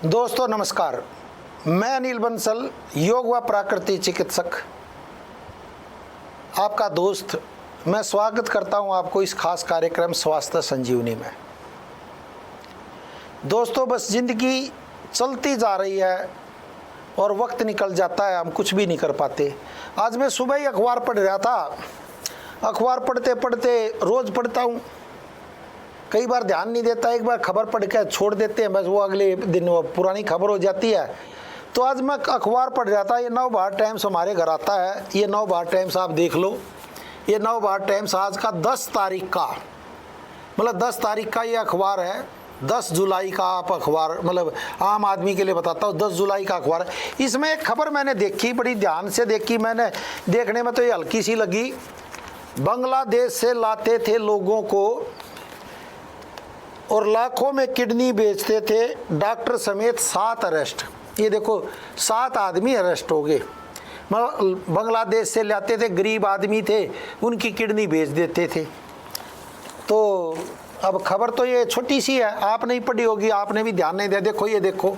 दोस्तों नमस्कार, मैं अनिल बंसल, योग व प्राकृतिक चिकित्सक, आपका दोस्त। मैं स्वागत करता हूं आपको इस खास कार्यक्रम स्वास्थ्य संजीवनी में। दोस्तों, बस ज़िंदगी चलती जा रही है और वक्त निकल जाता है, हम कुछ भी नहीं कर पाते। आज मैं सुबह ही अखबार पढ़ रहा था। अखबार पढ़ते पढ़ते रोज़ पढ़ता हूँ, कई बार ध्यान नहीं देता, एक बार खबर पढ़ के छोड़ देते हैं, बस वो अगले दिन वो पुरानी खबर हो जाती है। तो आज मैं अखबार पढ़ रहा था, ये नवभारत टाइम्स हमारे घर आता है। ये नवभारत टाइम्स आप देख लो, ये नवभारत टाइम्स आज का 10 तारीख का, मतलब 10 तारीख का ये अखबार है। 10 जुलाई का आप अखबार, मतलब आम आदमी के लिए बताता हूँ, 10 जुलाई का अखबार है। इसमें एक खबर मैंने देखी, बड़ी ध्यान से देखी मैंने। देखने में तो ये हल्की सी लगी। बांग्लादेश से लाते थे लोगों को और लाखों में किडनी बेचते थे, डॉक्टर समेत 7 अरेस्ट। ये देखो, 7 आदमी अरेस्ट हो गए। मतलब बांग्लादेश से लाते थे, गरीब आदमी थे, उनकी किडनी बेच देते थे। तो अब खबर तो ये छोटी सी है, आप नहीं पढ़ी होगी, आपने भी ध्यान नहीं दिया। देखो, ये देखो,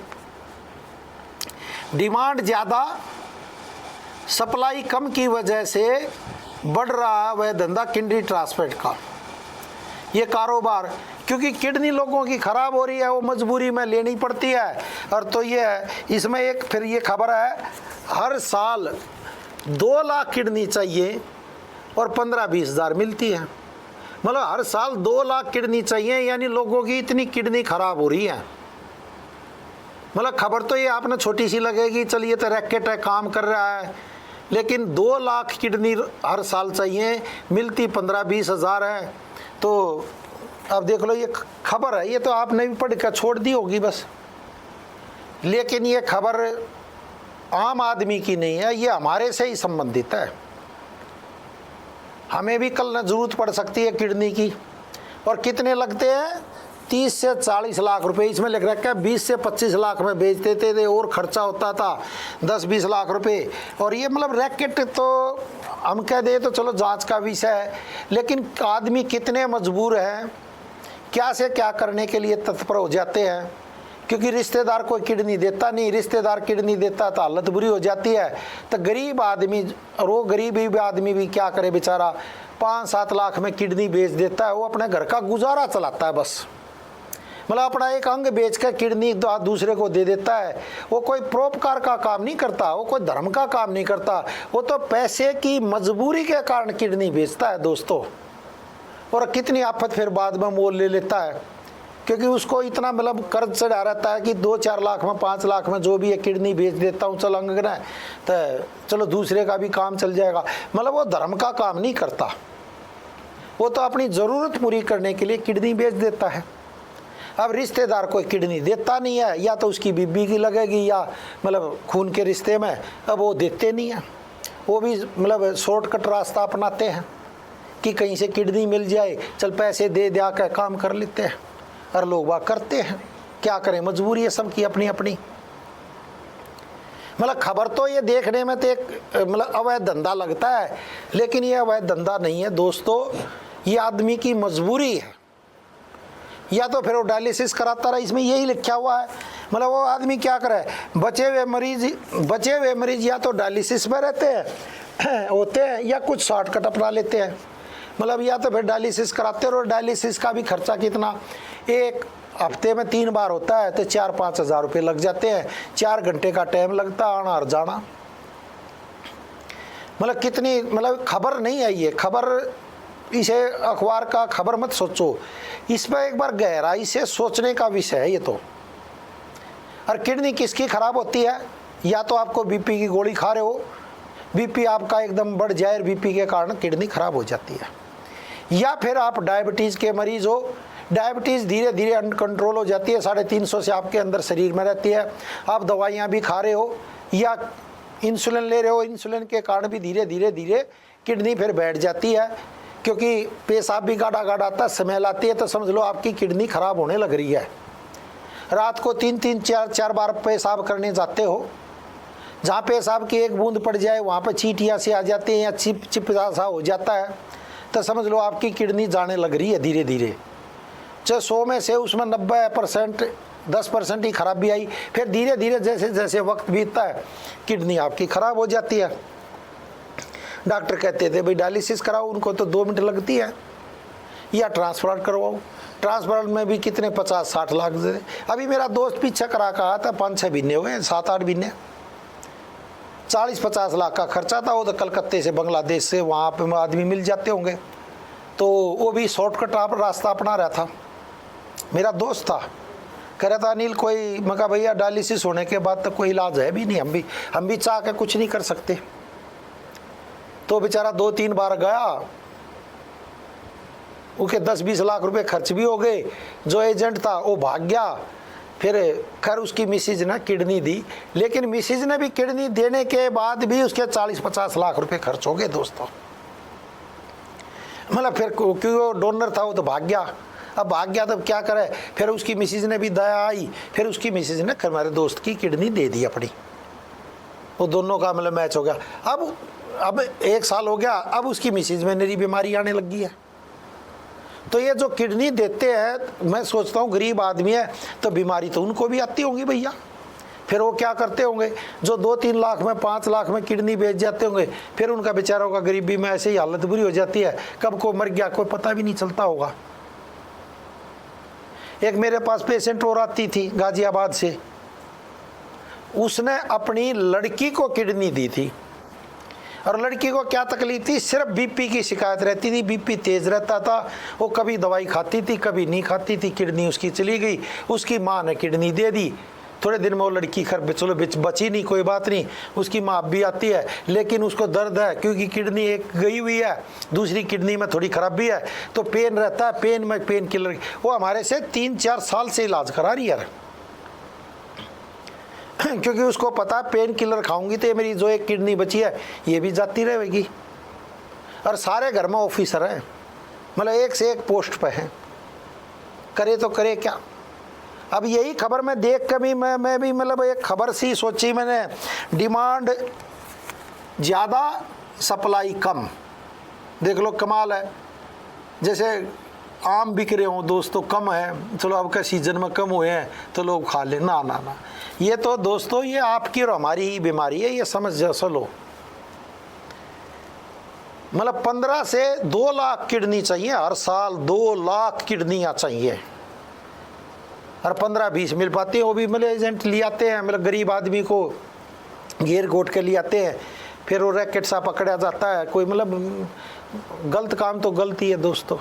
डिमांड ज़्यादा, सप्लाई कम की वजह से बढ़ रहा वह धंधा किडनी ट्रांसप्लांट का। ये कारोबार, क्योंकि किडनी लोगों की ख़राब हो रही है, वो मजबूरी में लेनी पड़ती है। और तो ये है, इसमें एक फिर ये खबर है, हर साल 2 लाख किडनी चाहिए और 15-20 हज़ार मिलती है। मतलब हर साल 2 लाख किडनी चाहिए, यानी लोगों की इतनी किडनी ख़राब हो रही है। मतलब खबर तो ये आपने छोटी सी लगेगी, चलिए तो रैकेट है, काम कर रहा है, लेकिन 2 लाख किडनी हर साल चाहिए, मिलती 15-20 हज़ार है। तो अब देख लो, ये खबर है, ये तो आपने भी पढ़ कर छोड़ दी होगी बस। लेकिन ये खबर आम आदमी की नहीं है, ये हमारे से ही संबंधित है। हमें भी कल न जरूरत पड़ सकती है किडनी की। और कितने लगते हैं? 30 से 40 लाख रुपए। इसमें लिख रखा है 20 से 25 लाख में बेच देते थे, और खर्चा होता था 10-20 लाख रुपए। और ये मतलब रैकेट तो हम कह दे तो चलो जांच का विषय है, लेकिन आदमी कितने मजबूर हैं, क्या से क्या करने के लिए तत्पर हो जाते हैं। क्योंकि रिश्तेदार कोई किडनी देता नहीं, रिश्तेदार किडनी देता तो हालत बुरी हो जाती है। तो गरीब आदमी, और वो गरीब आदमी भी क्या करे बेचारा, 5-7 लाख में किडनी बेच देता है, वो अपने घर का गुजारा चलाता है बस। मतलब अपना एक अंग बेच कर किडनी दूसरे को दे देता है। वो कोई परोपकार का काम नहीं करता, वो कोई धर्म का काम नहीं करता, वो तो पैसे की मजबूरी के कारण किडनी बेचता है दोस्तों। और कितनी आफत फिर बाद में मोल ले लेता है, क्योंकि उसको इतना मतलब कर्ज चढ़ा रहता है कि 2-4 लाख में, 5 लाख में जो भी है किडनी बेच देता हूँ, चल अंग है तो चलो दूसरे का भी काम चल जाएगा। मतलब वो धर्म का काम नहीं करता, वो तो अपनी ज़रूरत पूरी करने के लिए किडनी बेच देता है। अब रिश्तेदार कोई किडनी देता नहीं है, या तो उसकी बीबी की लगेगी या मतलब खून के रिश्ते में, अब वो देते नहीं है। वो भी मतलब शॉर्टकट रास्ता अपनाते हैं कि कहीं से किडनी मिल जाए, चल पैसे दे दिया कर काम कर लेते हैं। और लोग वह करते हैं, क्या करें, मजबूरी है सबकी अपनी अपनी। मतलब खबर तो ये देखने में तो एक मतलब अवैध धंधा लगता है, लेकिन ये अवैध धंधा नहीं है दोस्तों, ये आदमी की मजबूरी है। या तो फिर वो डायलिसिस कराता रहा, इसमें यही लिखा हुआ है। मतलब वो आदमी क्या करे, बचे हुए मरीज या तो डायलिसिस में रहते हैं होते हैं, या कुछ शॉर्टकट अपना लेते हैं। मतलब या तो फिर डायलिसिस कराते हैं, और डायलिसिस का भी खर्चा कितना, एक हफ्ते में 3 बार होता है तो 4-5 हज़ार रुपये लग जाते हैं। 4 घंटे का टाइम लगता है आना और जाना। मतलब कितनी, मतलब खबर नहीं है ये खबर, इसे अखबार का खबर मत सोचो, इस पर एक बार गहराई से सोचने का विषय है ये तो। और किडनी किसकी खराब होती है? या तो आपको बीपी की गोली खा रहे हो, बीपी आपका एकदम बढ़ जाए, बीपी के कारण किडनी खराब हो जाती है। या फिर आप डायबिटीज़ के मरीज़ हो, डायबिटीज़ धीरे धीरे अनकंट्रोल हो जाती है, 350 से आपके अंदर शरीर में रहती है, आप दवाइयाँ भी खा रहे हो या इंसुलिन ले रहे हो, इंसुलिन के कारण भी धीरे धीरे किडनी फिर बैठ जाती है। क्योंकि पेशाब भी गाढ़ा गाढ़ा आता है, स्मेल आती है, तो समझ लो आपकी किडनी खराब होने लग रही है। रात को 3-3, 4-4 बार पेशाब करने जाते हो, जहाँ पेशाब की एक बूंद पड़ जाए वहाँ पर चींटियाँ से आ जाती हैं या चिपचिपा सा हो जाता है, तो समझ लो आपकी किडनी जाने लग रही है धीरे धीरे। चाहे 100 में से उसमें 90% 10% ही खराबी आई। फिर धीरे धीरे जैसे जैसे वक्त बीतता है किडनी आपकी खराब हो जाती है। डॉक्टर कहते थे भाई डायलिसिस कराओ, उनको तो 2 मिनट लगती है, या ट्रांसप्लांट करवाओ। ट्रांसप्लांट में भी कितने 50-60 लाख दे। अभी मेरा दोस्त पीछे करा कहा था 5-6 महीने हुए, 7-8 महीने, 40-50 लाख का खर्चा था। वो तो कलकत्ते से बांग्लादेश से वहाँ पे आदमी मिल जाते होंगे, तो वो भी शॉर्टकट रास्ता अपना रहा था। मेरा दोस्त था, कह रहा था अनिल कोई, मैं कहा भैया डायलिसिस होने के बाद तो कोई इलाज है भी नहीं, हम भी चाह के कुछ नहीं कर सकते। तो बेचारा 2-3 बार गया, उसके 10-20 लाख रुपए खर्च भी हो गए। जो एजेंट था वो भाग गया। फिर खैर उसकी मिसिज ने किडनी दी, लेकिन मिसिज ने भी किडनी देने के बाद भी उसके 40-50 लाख रुपए खर्च हो गए दोस्तों। मतलब फिर क्योंकि वो डोनर था वो तो भाग गया। अब भाग गया तब क्या करे, फिर उसकी मिसिज ने भी दया आई, फिर उसकी मिसिज ने हमारे दोस्त की किडनी दे दी अपनी। वो दोनों का मतलब मैच हो गया। अब 1 साल हो गया, अब उसकी मिसिज में नई बीमारी आने लगी है। तो ये जो किडनी देते हैं, मैं सोचता हूँ गरीब आदमी है तो बीमारी तो उनको भी आती होंगी भैया। फिर वो क्या करते होंगे, जो 2-3 लाख में 5 लाख में किडनी बेच जाते होंगे, फिर उनका बेचारों का गरीबी में ऐसे ही हालत बुरी हो जाती है, कब को मर गया कोई पता भी नहीं चलता होगा। एक मेरे पास पेशेंट और आती थी गाजियाबाद से, उसने अपनी लड़की को किडनी दी थी। और लड़की को क्या तकलीफ थी, सिर्फ बीपी की शिकायत रहती थी, बीपी तेज रहता था। वो कभी दवाई खाती थी कभी नहीं खाती थी, किडनी उसकी चली गई। उसकी माँ ने किडनी दे दी, थोड़े दिन में वो लड़की खैर चलो बची नहीं, कोई बात नहीं, उसकी माँ अब भी आती है, लेकिन उसको दर्द है क्योंकि किडनी एक गई हुई है, दूसरी किडनी में थोड़ी खराबी है, तो पेन रहता है, पेन में पेन किलर। वो हमारे से 3-4 साल से इलाज करा रही है क्योंकि उसको पता है पेन किलर खाऊंगी तो ये मेरी जो एक किडनी बची है ये भी जाती रहेगी। और सारे घर में ऑफिसर हैं, मतलब एक से एक पोस्ट पे हैं, करे तो करे क्या। अब यही खबर मैं देख कर भी मैं भी मतलब एक खबर सी सोची मैंने, डिमांड ज़्यादा सप्लाई कम। देख लो कमाल है, जैसे आम बिक रहे हों दोस्तों, कम है चलो अब का सीजन में कम हुए हैं तो लोग खा ले, ना ना ना, ये तो दोस्तों ये आपकी और हमारी ही बीमारी है, ये समझ जा चलो। मतलब 15 से 2 लाख किडनी चाहिए हर साल, 2 लाख किडनियाँ चाहिए, और 15-20 मिल पाती है, वो भी मतलब एजेंट ले आते हैं, मतलब गरीब आदमी को घेर घोट के ले आते हैं। फिर वो रैकेट सा पकड़ा जाता है, कोई मतलब गलत काम तो गलती है दोस्तों,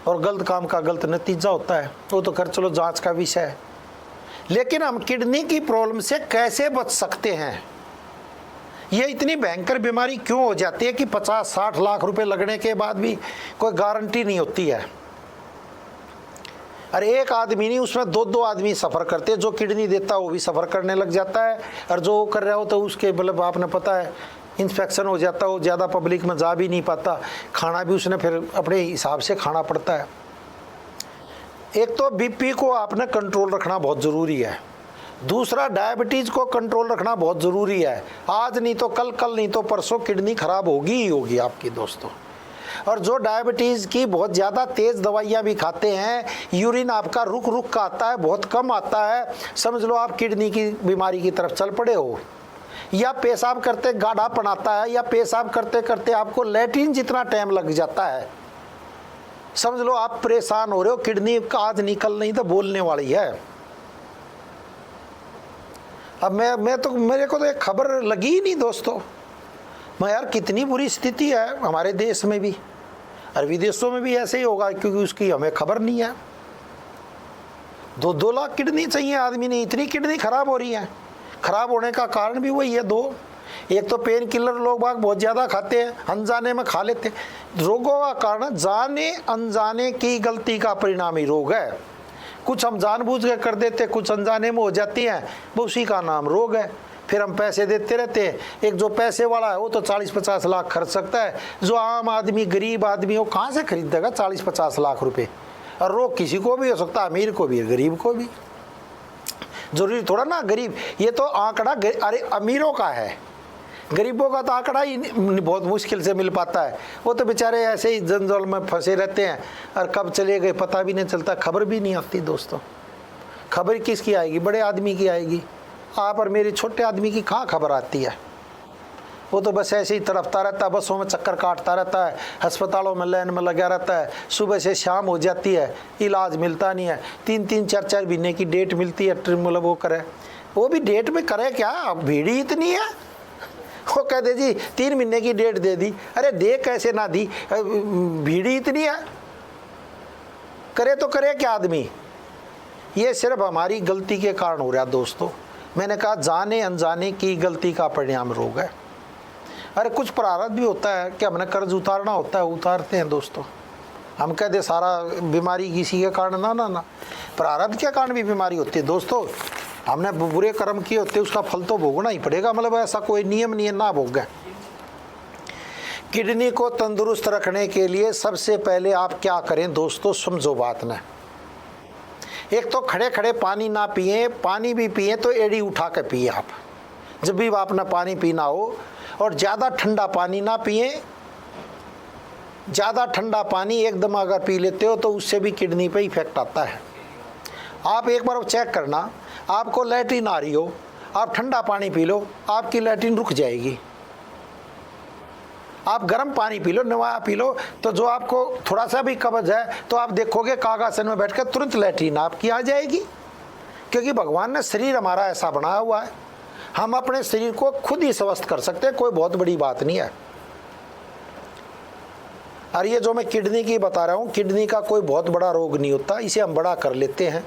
और गलत काम का गलत नतीजा होता है, वो तो खैर चलो जांच का विषय है। लेकिन हम किडनी की प्रॉब्लम से कैसे बच सकते हैं? ये इतनी भयंकर बीमारी क्यों हो जाती है कि 50-60 लाख रुपए लगने के बाद भी कोई गारंटी नहीं होती है। अरे एक आदमी नहीं, उसमें 2-2 आदमी सफ़र करते हैं, जो किडनी देता है वो भी सफ़र करने लग जाता है, और जो कर रहा हो तो उसके मतलब आपने पता है इन्फेक्शन हो जाता है, वो ज़्यादा पब्लिक में जा भी नहीं पाता, खाना भी उसने फिर अपने हिसाब से खाना पड़ता है। एक तो बीपी को आपने कंट्रोल रखना बहुत ज़रूरी है, दूसरा डायबिटीज़ को कंट्रोल रखना बहुत ज़रूरी है। आज नहीं तो कल, कल नहीं तो परसों किडनी ख़राब होगी ही होगी आपकी दोस्तों। और जो डायबिटीज़ की बहुत ज़्यादा तेज़ दवाइयाँ भी खाते हैं, यूरिन आपका रुक रुक का आता है, बहुत कम आता है, समझ लो आप किडनी की बीमारी की तरफ चल पड़े हो। या पेशाब करते गाढ़ापन आता है, या पेशाब करते करते आपको लैट्रिन जितना टाइम लग जाता है, समझ लो आप परेशान हो रहे हो, किडनी का आज निकल नहीं तो बोलने वाली है। अब मैं तो मेरे को तो एक खबर लगी ही नहीं दोस्तों, मैं यार कितनी बुरी स्थिति है हमारे देश में भी, और विदेशों में भी ऐसे ही होगा क्योंकि उसकी हमें खबर नहीं है। 2-2 लाख किडनी चाहिए आदमी ने, इतनी किडनी खराब हो रही है। खराब होने का कारण भी वही है दो, एक तो पेन किलर लोग बाग बहुत ज़्यादा खाते हैं, अनजाने में खा लेते हैं। रोगों का कारण जाने अनजाने की गलती का परिणाम ही रोग है। कुछ हम जानबूझ के कर देते, कुछ अनजाने में हो जाती हैं, वो उसी का नाम रोग है। फिर हम पैसे देते रहते हैं। एक जो पैसे वाला है वो तो 40-50 लाख खर्च सकता है, जो आम आदमी गरीब आदमी वो कहाँ से खरीदेगा 40-50 लाख रुपए। और रोग किसी को भी हो सकता है, अमीर को भी गरीब को भी, जरूरी थोड़ा ना गरीब। ये तो आंकड़ा अरे अमीरों का है, गरीबों का तो आंकड़ा ही बहुत मुश्किल से मिल पाता है। वो तो बेचारे ऐसे ही जंजाल में फंसे रहते हैं और कब चले गए पता भी नहीं चलता, खबर भी नहीं आती दोस्तों। खबर किसकी आएगी? बड़े आदमी की आएगी। आप और मेरी छोटे आदमी की कहाँ खबर आती है? वो तो बस ऐसे ही तड़पता रहता है, बसों में चक्कर काटता रहता है, अस्पतालों में लाइन में लगा रहता है, सुबह से शाम हो जाती है, इलाज मिलता नहीं है। 3-3 4-4 महीने की डेट मिलती है, मतलब वो करे, वो भी डेट में करे क्या? अब भीड़ ही इतनी है। वो कहते जी 3 महीने की डेट दे दी, अरे दे कैसे ना दी, भीड़ ही इतनी है, करे तो करे क्या आदमी? ये सिर्फ हमारी गलती के कारण हो रहा है दोस्तों। मैंने कहा जाने अनजाने की गलती का परिणाम रोग है। अरे कुछ प्रारब्ध भी होता है कि हमने कर्ज उतारना होता है, उतारते हैं दोस्तों। हम कहते सारा बीमारी किसी के कारण, ना ना ना, प्रारब्ध के कारण भी बीमारी होती है दोस्तों। हमने बुरे कर्म किए होते, उसका फल तो भोगना ही पड़ेगा, मतलब ऐसा कोई नियम नहीं है ना भोगे। किडनी को तंदुरुस्त रखने के लिए सबसे पहले आप क्या करें दोस्तों, समझो बात ना। एक तो खड़े खड़े पानी ना पिए, पानी भी पिए तो एड़ी उठा के पिए आप, जब भी आपने पानी पीना हो। और ज़्यादा ठंडा पानी ना पिए। ज़्यादा ठंडा पानी एकदम अगर पी लेते हो तो उससे भी किडनी पे इफेक्ट आता है। आप एक बार चेक करना, आपको लैट्रिन आ रही हो, आप ठंडा पानी पी लो, आपकी लैट्रिन रुक जाएगी। आप गर्म पानी पी लो, नवाया पी लो, तो जो आपको थोड़ा सा भी कब्ज है तो आप देखोगे कागासन में बैठकर तुरंत लैट्रिन आपकी आ जाएगी। क्योंकि भगवान ने शरीर हमारा ऐसा बनाया हुआ है, हम अपने शरीर को खुद ही स्वस्थ कर सकते हैं, कोई बहुत बड़ी बात नहीं है। और ये जो मैं किडनी की बता रहा हूँ, किडनी का कोई बहुत बड़ा रोग नहीं होता, इसे हम बड़ा कर लेते हैं।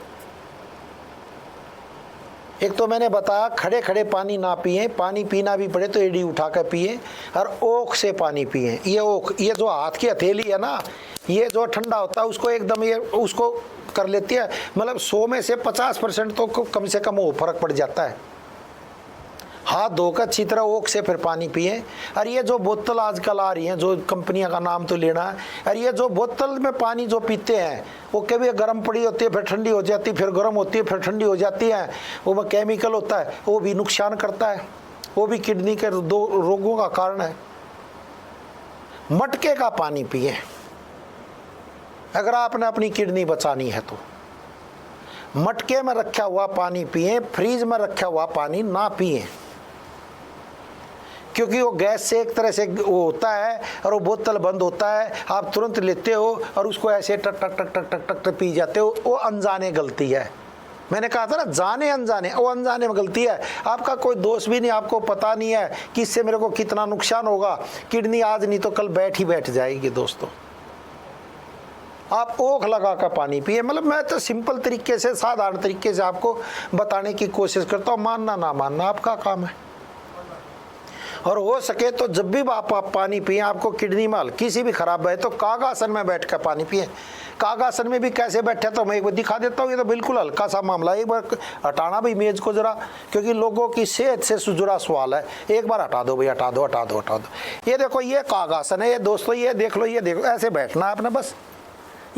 एक तो मैंने बताया खड़े खड़े पानी ना पिए, पानी पीना भी पड़े तो एड़ी उठा कर पिए, और ओख से पानी पिए। ये ओख, ये जो हाथ की हथेली है ना, ये जो ठंडा होता है उसको एकदम ये उसको कर लेती है, मतलब 100 में से 50% तो कम से कम वो फर्क पड़ जाता है। हाथ धोकर अच्छी तरह ओख से फिर पानी पिए। और ये जो बोतल आजकल आ रही हैं, जो कंपनियां का नाम तो लेना है, और ये जो बोतल में पानी जो पीते हैं वो कभी गर्म पड़ी होती है, फिर ठंडी हो जाती है, फिर गर्म होती है, फिर ठंडी हो जाती है, वो में केमिकल होता है, वो भी नुकसान करता है, वो भी किडनी के 2 रोगों का कारण है। मटके का पानी पिए अगर आपने अपनी किडनी बचानी है तो। मटके में रखा हुआ पानी पिए, फ्रीज में रखा हुआ पानी ना पिए, क्योंकि वो गैस से एक तरह से वो होता है, और वो बोतल बंद होता है, आप तुरंत लेते हो और उसको ऐसे टक टक टक टक टक टक टक पी जाते हो। वो अनजाने गलती है। मैंने कहा था ना, जाने अनजाने, वो अनजाने में गलती है। आपका कोई दोष भी नहीं, आपको पता नहीं है कि इससे मेरे को कितना नुकसान होगा। किडनी आज नहीं तो कल बैठ जाएगी दोस्तों। आप ओख लगा कर पानी पिए। मतलब मैं तो सिंपल तरीके से, साधारण तरीके से आपको बताने की कोशिश करता हूँ, मानना ना मानना आपका काम है। और हो सके तो जब भी आप पानी पिए, आपको किडनी में हल्की सी भी खराब है तो कागासन में बैठ कर पानी पिए। कागासन में भी कैसे बैठे तो मैं एक बार दिखा देता हूँ। ये तो बिल्कुल हल्का सा मामला है, एक बार हटाना भी मेज को जरा, क्योंकि लोगों की सेहत से जुड़ा सवाल है। एक बार हटा दो भाई, हटा दो हटा दो हटा दो। ये देखो, ये कागासन है ये दोस्तों, ये देख लो, ये देखो, ऐसे बैठना है आपने, बस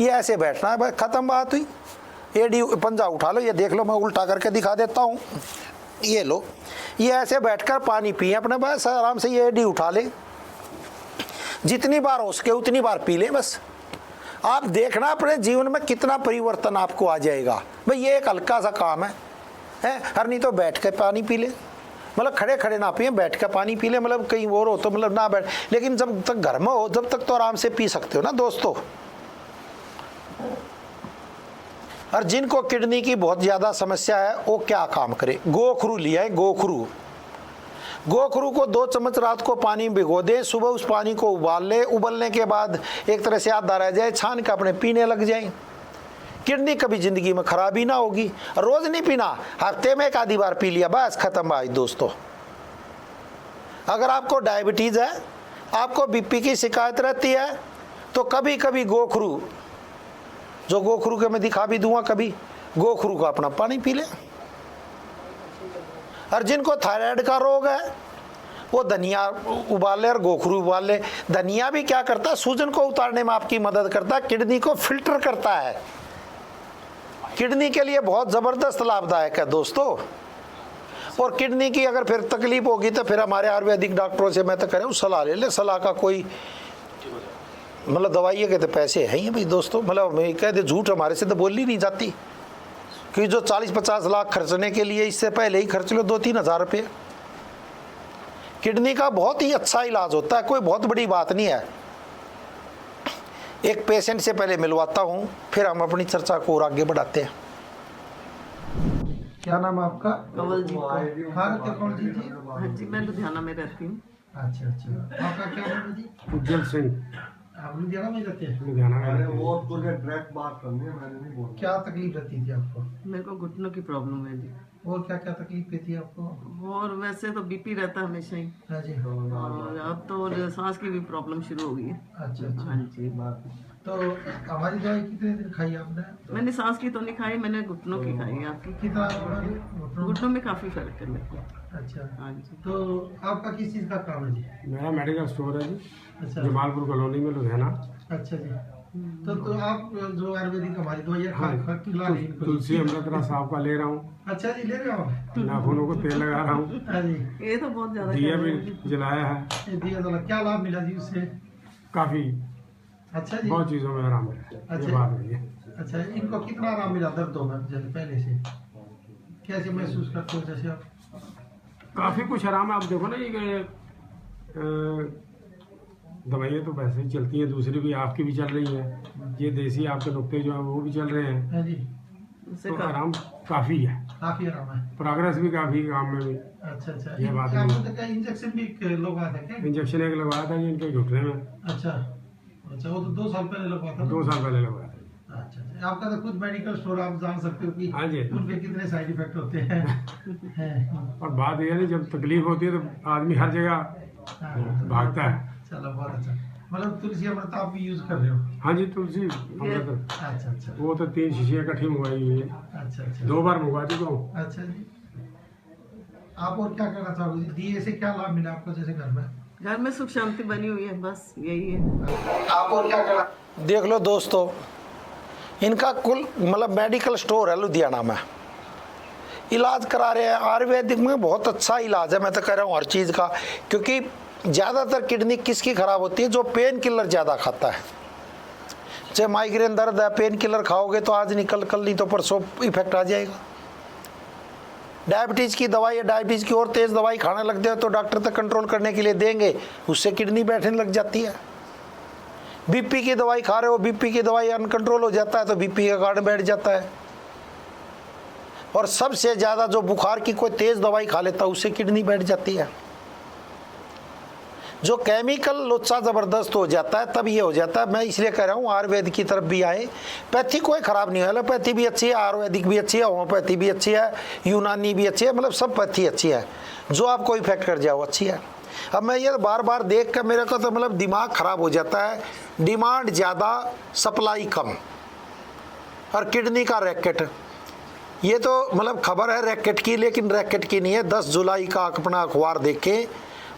ये ऐसे बैठना है, बस खत्म बात हुई। एडी पंजा उठा लो, ये देख लो, मैं उल्टा करके दिखा देता हूँ। ये लो, ये ऐसे बैठकर पानी पिए अपने, बस आराम से ये एडी उठा ले, जितनी बार हो सके उतनी बार पी ले। बस आप देखना अपने जीवन में कितना परिवर्तन आपको आ जाएगा। भाई ये एक हल्का सा काम है, हर नहीं तो बैठ कर पानी पी ले, मतलब खड़े खड़े ना पिए, बैठ कर पानी पी ले। मतलब कहीं और हो तो मतलब ना बैठ, लेकिन जब तक घर में हो जब तक तो आराम से पी सकते हो ना दोस्तों। और जिनको किडनी की बहुत ज़्यादा समस्या है वो क्या काम करे, गोखरू लिया है, गोखरू को 2 चम्मच रात को पानी में भिगो दें, सुबह उस पानी को उबाल ले, उबलने के बाद एक तरह से आधा रह जाए, छान के अपने पीने लग जाए। किडनी कभी ज़िंदगी में खराबी ना होगी। रोज़ नहीं पीना, हफ्ते में 1 आधी बार पी लिया, बस खत्म बात दोस्तों। अगर आपको डायबिटीज़ है, आपको बीपी की शिकायत रहती है, तो कभी कभी गोखरू, जो गोखरू के मैं दिखा भी दूंगा, कभी गोखरू का अपना पानी पी ले। और जिनको थायराइड का रोग है वो धनिया उबाल ले और गोखरू उबाल ले। धनिया भी क्या करता है, सूजन को उतारने में आपकी मदद करता है, किडनी को फिल्टर करता है, किडनी के लिए बहुत ज़बरदस्त लाभदायक है दोस्तों। और किडनी की अगर फिर तकलीफ होगी तो फिर हमारे आयुर्वेदिक डॉक्टरों से मैं तो कह रहा हूँ सलाह ले ले। सलाह का कोई मतलब दवाइयाँ के तो पैसे हैं ही भाई दोस्तों, मतलब मैं कह दे झूठ हमारे से तो बोली नहीं जाती, क्योंकि जो 40-50 लाख खर्चने के लिए इससे पहले ही खर्च लो 2-3 हज़ार रुपये। किडनी का बहुत ही अच्छा इलाज होता है, कोई बहुत बड़ी बात नहीं है। एक पेशेंट से पहले मिलवाता हूँ, फिर हम अपनी चर्चा को और आगे बढ़ाते हैं। क्या नाम है आपका? कवलजीत कौन जी? हाँ जी, मैं लुधियाना में रहती हूँ। अच्छा अच्छा, आपका क्या नाम है जी? उज्जवल सिंह। आप लुधियाना में रहते हैं? लुधियाना में। वो तुझे डायरेक्ट बात करनी है, मैंने नहीं बोलना। क्या तकलीफ रहती थी आपको? मेरे को घुटनों की प्रॉब्लम है जी। और क्या क्या तकलीफ थी आपको? और वैसे तो बीपी रहता है हमेशा ही, हाँ जी। और अब तो सांस की भी प्रॉब्लम शुरू हो गई है। अच्छा अच्छा। हाँ जी, तो हमारी दवाई कितने दिन खाई आपने? मैंने सांस की तो नहीं खाई, मैंने घुटनों की खाई है आपकी। कितना? घुटनों में काफ़ी फर्क है मेरे को। अच्छा, हाँ जी। तो आपका किस चीज़ का काम है जी? मेरा मेडिकल स्टोर है जी, अच्छा जमालपुर कॉलोनी में, लुधियाना। अच्छा जी। तो आप जो आयुर्वेदिक हमारी दवाइयाँ हाँ, खिला रही हैं? तुलसी अमृत रस आपका ले रहा हूँ, अच्छा जी, ले रहे हो आप? नाखूनों को तेल लगा रहा हूँ, हाँ जी। ये तो बहुत ज़्यादा दिया कर भी रहे हैं। जलाया है, ये दिया तो क्या लाभ मिला जी उससे? काफ़ी अच्छा जी। बहुत चीज़ों में आराम मिला, ये अच्छा। बात नहीं है। अच्छा, इनको कितना आराम मिला दर्दों में जैसे पहले से? कैसे महसूस करते हो जैसे आप? काफ़ी कुछ आराम है। आप देखो ना, ये दवाइयाँ तो वैसे ही चलती हैं, दूसरी भी आपकी भी चल रही हैं, ये देसी आपके नुक्ते जो हैं वो भी चल रहे हैं, हाँ जी, उससे तो का- आराम काफ़ी है, काफी आराम है। प्रोग्रेस भी काफ़ी काम में भी। अच्छा अच्छा। ये बात आपको नहीं। तो क्या इंजेक्शन भी लगवा था क्या? इंजेक्शन एक लगवाया था जी इनके घुटने में, अच्छा अच्छा, वो तो 2 साल पहले लगवा था ना? 2 साल पहले लगवाया था। अच्छा अच्छा, आपका तो खुद मेडिकल स्टोर, आप जान सकते हो कि हाँ जी। उनके कितने साइड इफेक्ट होते हैं। हैं। और बात यह है ना, जब तकलीफ होती है तो आदमी हर जगह हाँ, भागता है। चलो बहुत अच्छा। मतलब तुलसी अमृत आप भी यूज कर रहे हो? हाँ जी, तुलसी अमृत, अच्छा अच्छा वो तो 3 शीशियाँ इकट्ठी मंगवाई हुई है, अच्छा अच्छा 2 बार मंगवा चुका हूँ। अच्छा जी। आप और क्या कहना चाहोगे? दिए से क्या लाभ मिला आपको जैसे घर में? घर में सुख शांति बनी हुई है, बस यही है। आप और क्या कहना? देख लो दोस्तों, इनका कुल मतलब मेडिकल स्टोर है लुधियाना में, इलाज करा रहे हैं। आयुर्वेदिक में बहुत अच्छा इलाज है, मैं तो कह रहा हूँ हर चीज़ का, क्योंकि ज़्यादातर किडनी किसकी ख़राब होती है? जो पेन किलर ज़्यादा खाता है। चाहे माइग्रेन दर्द है, पेन किलर खाओगे तो आज निकल कल नहीं तो परसों इफेक्ट आ जाएगा। डायबिटीज़ की दवाई है, डायबिटीज़ की और तेज़ दवाई खाने लगते हो तो डॉक्टर तक कंट्रोल करने के लिए देंगे, उससे किडनी बैठने लग जाती है। बीपी की दवाई खा रहे हो, बीपी की दवाई अनकंट्रोल हो जाता है तो बीपी का कारण बैठ जाता है। और सबसे ज़्यादा जो बुखार की कोई तेज़ दवाई खा लेता है उससे किडनी बैठ जाती है। जो केमिकल लोचा ज़बरदस्त हो जाता है तब ये हो जाता है। मैं इसलिए कह रहा हूँ आयुर्वेद की तरफ भी आए। पैथी कोई ख़राब नहीं है, एलोपैथी भी अच्छी है, आयुर्वेदिक भी अच्छी है, होम्योपैथी भी अच्छी है, यूनानी भी अच्छी है, मतलब सब पैथी अच्छी है, जो आपको इफेक्ट कर जाओ अच्छी है। अब मैं ये बार बार देख कर मेरे को तो मतलब दिमाग ख़राब हो जाता है। डिमांड ज़्यादा, सप्लाई कम, और किडनी का रैकेट। ये तो मतलब खबर है रैकेट की, लेकिन रैकेट की नहीं है। 10 जुलाई का अपना अखबार देखें,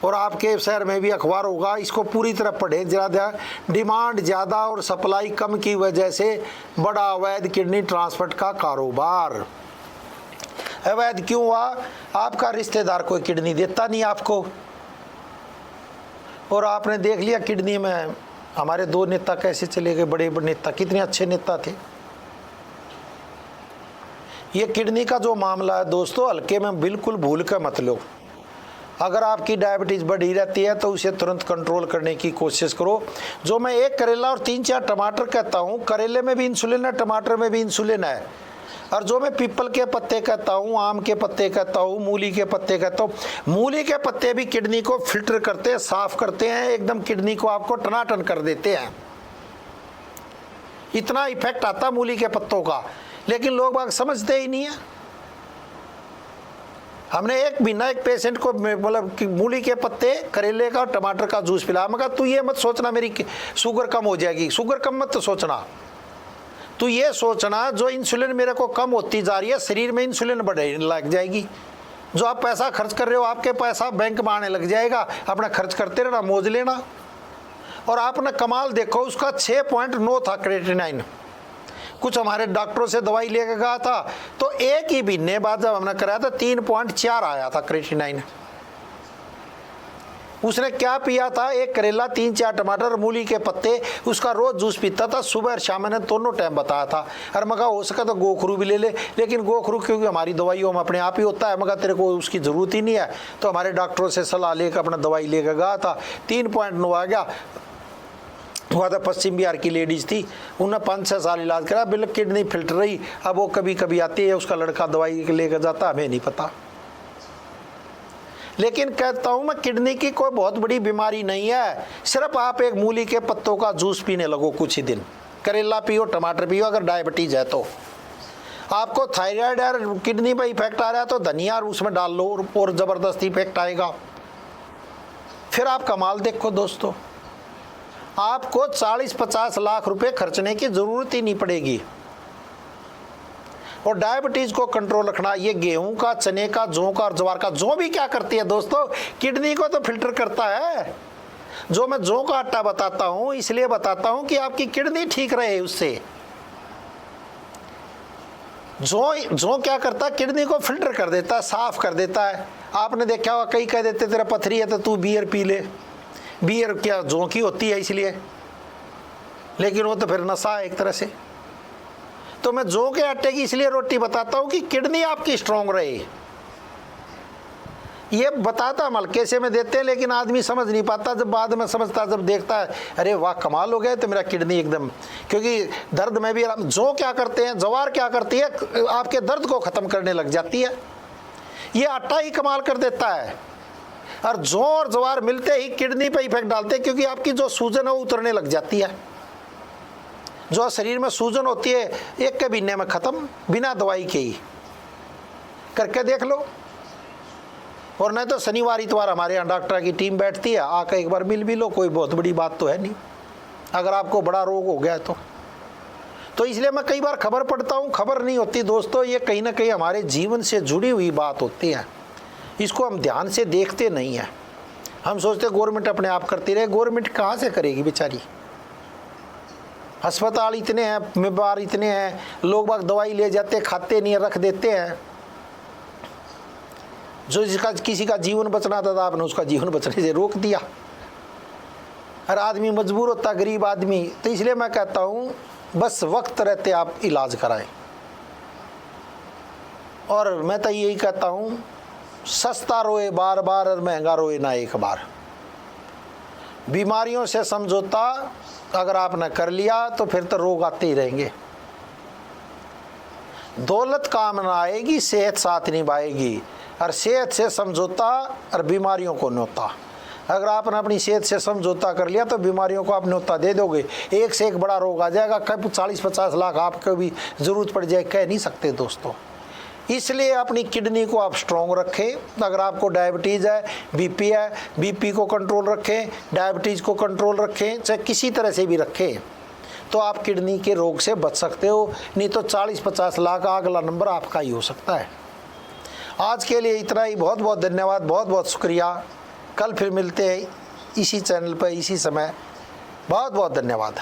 और आपके शहर में भी अखबार होगा, इसको पूरी तरह पढ़े ज़्यादा। डिमांड ज़्यादा और सप्लाई कम की वजह से बड़ा अवैध किडनी ट्रांसपोर्ट का कारोबार। अवैध क्यों हुआ? आपका रिश्तेदार कोई किडनी देता नहीं आपको, और आपने देख लिया किडनी में हमारे 2 नेता कैसे चले गए, बड़े बड़े नेता, कितने अच्छे नेता थे। ये किडनी का जो मामला है दोस्तों, हल्के में बिल्कुल भूल कर मत लो। अगर आपकी डायबिटीज़ बढ़ी रहती है तो उसे तुरंत कंट्रोल करने की कोशिश करो। जो मैं 1 करेला और 3-4 टमाटर कहता हूँ, करेले में भी इंसुलिन है, टमाटर में भी इंसुलिन है। और जो मैं पीपल के पत्ते कहता हूँ, आम के पत्ते कहता हूँ, मूली के पत्ते कहता हूँ, मूली के पत्ते भी किडनी को फिल्टर करते हैं, साफ करते हैं, एकदम किडनी को आपको टनाटन कर देते हैं। इतना इफेक्ट आता मूली के पत्तों का, लेकिन लोग बाग समझते ही नहीं है। हमने एक महीना एक पेशेंट को मतलब मूली के पत्ते, करेले का और टमाटर का जूस पिलाया। मैं कहा तू ये मत सोचना मेरी शुगर कम हो जाएगी, शुगर कम मत सोचना, तू ये सोचना जो इंसुलिन मेरे को कम होती जा रही है, शरीर में इंसुलिन बढ़ने लग जाएगी। जो आप पैसा खर्च कर रहे हो, आपके पैसा बैंक में आने लग जाएगा, अपना खर्च करते रहना, मौज लेना। और आपने कमाल देखो, उसका 6.9 था क्रिएटिनिन, कुछ हमारे डॉक्टरों से दवाई लेके गया था तो एक ही महीने बाद जब हमने कराया था 3.4 आया था क्रेटिनाइन। उसने क्या पिया था, एक करेला, 3-4 टमाटर, मूली के पत्ते, उसका रोज जूस पीता था सुबह और शाम। मैंने दोनों टाइम बताया था। और मगा हो सका तो गोखरू भी ले ले, लेकिन गोखरू क्योंकि हमारी दवाइयों में अपने आप ही होता है, मगा तेरे को उसकी ज़रूरत ही नहीं है। तो हमारे डॉक्टरों से सलाह लेकर अपना दवाई लेकर गया था, 3.9 आ गया। वहाँ था पश्चिम बिहार की लेडीज़ थी, उन्होंने 5-6 साल इलाज करा, बिल्कुल किडनी फिल्टर रही। अब वो कभी कभी आती है, उसका लड़का दवाई लेकर जाता, हमें नहीं पता। लेकिन कहता हूँ मैं, किडनी की कोई बहुत बड़ी बीमारी नहीं है। सिर्फ आप एक मूली के पत्तों का जूस पीने लगो कुछ ही दिन, करेला पियो, टमाटर पियो। अगर डायबिटीज है तो आपको थायराइड और किडनी पर इफेक्ट आ रहा है तो धनिया और उसमें डाल लो और ज़बरदस्ती इफेक्ट आएगा। फिर आप कमाल देखो दोस्तों, आपको 40-50 लाख रुपए खर्चने की ज़रूरत ही नहीं पड़ेगी। और डायबिटीज को कंट्रोल रखना, ये गेहूं का, चने का, जौ का और ज्वार का। जौ भी क्या करती है दोस्तों, किडनी को तो फिल्टर करता है। जो मैं जौ का आटा बताता हूं इसलिए बताता हूं कि आपकी किडनी ठीक रहे उससे। जौ क्या करता है, किडनी को फिल्टर कर देता है, साफ कर देता है। आपने देखा होगा कई कह देते तेरा पथरी है तो तू बियर पी ले। बियर क्या जौ की होती है इसलिए, लेकिन वो तो फिर नशा है एक तरह से। तो मैं जौ के आटे की इसलिए रोटी बताता हूं कि किडनी आपकी स्ट्रांग रहे। ये बताता हम हल्के से में देते हैं, लेकिन आदमी समझ नहीं पाता। जब बाद में समझता, जब देखता है अरे वाह कमाल हो गया तो मेरा किडनी एकदम, क्योंकि दर्द में भी जौ क्या करते हैं, ज्वार क्या करती है, आपके दर्द को खत्म करने लग जाती है। ये आटा ही कमाल कर देता है। और जौ और ज्वार मिलते ही किडनी पे इफेक्ट डालते हैं, क्योंकि आपकी जो सूजन है वो उतरने लग जाती है। जो शरीर में सूजन होती है एक के महीने में खत्म, बिना दवाई के ही। करके देख लो। और नहीं तो शनिवार इतवार हमारे यहाँ डॉक्टर की टीम बैठती है, आकर एक बार मिल भी लो, कोई बहुत बड़ी बात तो है नहीं अगर आपको बड़ा रोग हो गया तो इसलिए मैं कई बार खबर पढ़ता हूँ, खबर नहीं होती दोस्तों। ये कहीं ना कहीं हमारे जीवन से जुड़ी हुई बात होती है, इसको हम ध्यान से देखते नहीं हैं। हम सोचते गवर्नमेंट अपने आप करती रहे, गवर्नमेंट कहाँ से करेगी बेचारी। अस्पताल इतने हैं, बीमार इतने हैं, लोग बाग दवाई ले जाते, खाते नहीं, रख देते हैं। जो जिसका किसी का जीवन बचना था आपने उसका जीवन बचने से रोक दिया। हर आदमी मजबूर होता, गरीब आदमी। तो इसलिए मैं कहता हूँ बस वक्त रहते आप इलाज कराएं। और मैं तो यही कहता हूँ, सस्ता रोए बार बार और महंगा रोए ना एक बार। बीमारियों से समझौता अगर आपने कर लिया तो फिर तो रोग आते ही रहेंगे। दौलत काम ना आएगी, सेहत साथ निभाएगी। और सेहत से समझौता और बीमारियों को न्योता। अगर आपने अपनी सेहत से समझौता कर लिया तो बीमारियों को आप न्योता दे दोगे, एक से एक बड़ा रोग आ जाएगा। कब 40-50 लाख आपको भी ज़रूरत पड़ जाए कह नहीं सकते दोस्तों। इसलिए अपनी किडनी को आप स्ट्रॉन्ग रखें। अगर आपको डायबिटीज़ है, बीपी है, बीपी को कंट्रोल रखें, डायबिटीज़ को कंट्रोल रखें, चाहे किसी तरह से भी रखें, तो आप किडनी के रोग से बच सकते हो। नहीं तो 40-50 लाख अगला नंबर आपका ही हो सकता है। आज के लिए इतना ही। बहुत बहुत धन्यवाद, बहुत बहुत शुक्रिया। कल फिर मिलते हैं इसी चैनल पर इसी समय। बहुत बहुत धन्यवाद।